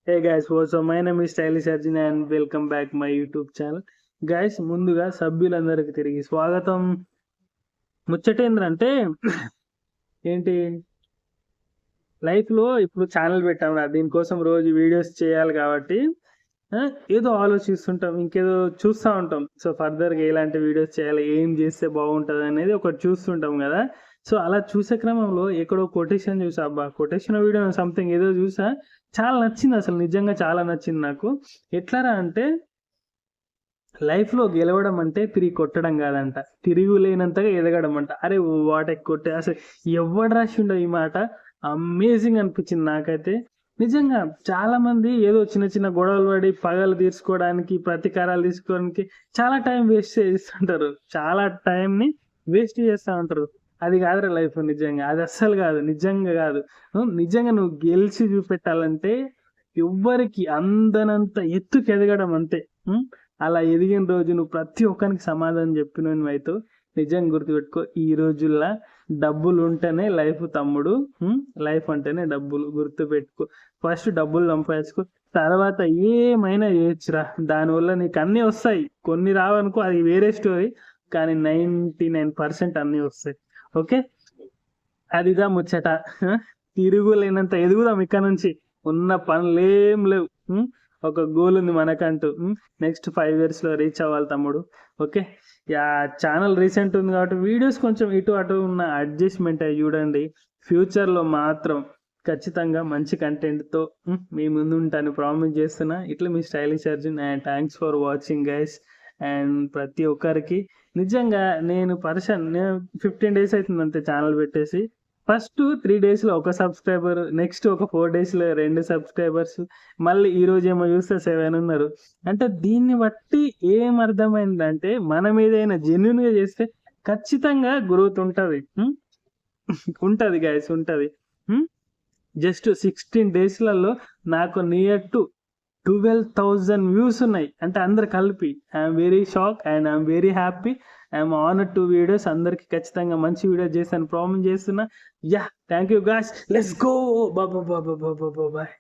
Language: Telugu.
Hey guys, what's up? My name is Stylish Arjun and welcome back my YouTube channel. Guys ముందుగా సభ్యులందరికీ తిరిగి స్వాగతం. ముచ్చటేంద్రంటే ఏంటి లైఫ్లో ఇప్పుడు ఛానల్ పెట్టాం కదా, దీనికోసం రోజు వీడియోస్ చేయాలి కాబట్టి ఏదో ఆలోచిస్తుంటాం, ఇంకేదో చూస్తూ ఉంటాం. సో ఫర్దర్గా ఎలాంటి వీడియోస్ చేయాలి, ఏం చేస్తే బాగుంటుంది అనేది ఒకటి చూస్తుంటాం కదా. సో అలా చూసే క్రమంలో ఎక్కడో కొటేషన్ చూసా, అబ్బా కొటేషన్ వీడియో సంథింగ్ ఏదో చూసా, చాలా నచ్చింది, అసలు నిజంగా చాలా నచ్చింది నాకు. ఎట్లారా అంటే లైఫ్లో గెలవడం అంటే తిరిగి కొట్టడం కాదంట, తిరుగులేనంతగా ఎదగడం అంట. అరే వాట్ కొట్టే అసలు ఎవడు రాసి ఉండదు ఈ మాట. అమేజింగ్ అనిపించింది నాకైతే. నిజంగా చాలా మంది ఏదో చిన్న చిన్న గొడవలు పడి పగలు తీర్చుకోవడానికి, ప్రతీకారాలు తీసుకోవడానికి చాలా టైం వేస్ట్ చేస్తుంటారు, చాలా టైంని వేస్ట్ చేస్తూ ఉంటారు. అది కాదురా లైఫ్, నిజంగా అది అస్సలు కాదు, నిజంగా కాదు. నిజంగా నువ్వు గెలిచి చూపెట్టాలంటే ఎవ్వరికి అందనంత ఎత్తుకు ఎదగడం అంతే. అలా ఎదిగిన రోజు నువ్వు ప్రతి ఒక్కరికి సమాధానం చెప్పినవి అయితే నిజంగా గుర్తుపెట్టుకో. ఈ రోజుల్లో డబ్బులు ఉంటేనే లైఫ్ తమ్ముడు, లైఫ్ అంటేనే డబ్బులు, గుర్తుపెట్టుకో. ఫస్ట్ డబ్బులు సంపాదించుకో, తర్వాత ఏమైనా చేయొచ్చురా. దానివల్ల నీకు అన్నీ వస్తాయి, కొన్ని రావనుకో అది వేరే స్టోరీ, కానీ 99% అన్నీ వస్తాయి. ఓకే, అదిదా ముచ్చట. తిరుగులేనంత ఎదుగుదాం ఇక్కడ నుంచి. ఉన్న పనులేం లేవు, ఒక గోల్ ఉంది మనకంటూ. నెక్స్ట్ 5 yearsలో రీచ్ అవ్వాలి తమ్ముడు. ఓకే, ఛానల్ రీసెంట్ ఉంది కాబట్టి వీడియోస్ కొంచెం ఇటు అటు ఉన్న అడ్జస్ట్మెంట్ అయ్యి చూడండి. ఫ్యూచర్లో మాత్రం ఖచ్చితంగా మంచి కంటెంట్తో మీ ముందు ఉంటాను ప్రామిస్ చేస్తున్నా. ఇట్లా మీ stylish Arjun and thanks for watching guys. And ప్రతి ఒక్కరికి నిజంగా నేను 15 days అవుతుంది అంతే ఛానల్ పెట్టేసి. ఫస్ట్ 3 daysలో 1 సబ్స్క్రైబర్, నెక్స్ట్ ఒక 4 daysలో 2 సబ్స్క్రైబర్స్, మళ్ళీ ఈరోజు ఏమో చూస్తే 7 ఉన్నారు. అంటే దీన్ని బట్టి ఏం అర్థమైందంటే మనం ఏదైనా జెన్యున్గా చేస్తే ఖచ్చితంగా గ్రోత్ ఉంటుంది, ఉంటుంది గైస్, ఉంటుంది. జస్ట్ 16 daysలలో నాకు నియర్ టు 12,000 వ్యూస్ ఉన్నాయి, అంటే అందరు కలిపి. I'm very shock and I'm very happy. I'm honoured to videos. అందరికి ఖచ్చితంగా మంచి వీడియో చేస్తాను ప్రామిస్ చేస్తున్నా. Yeah, thank you guys, let's go, bye.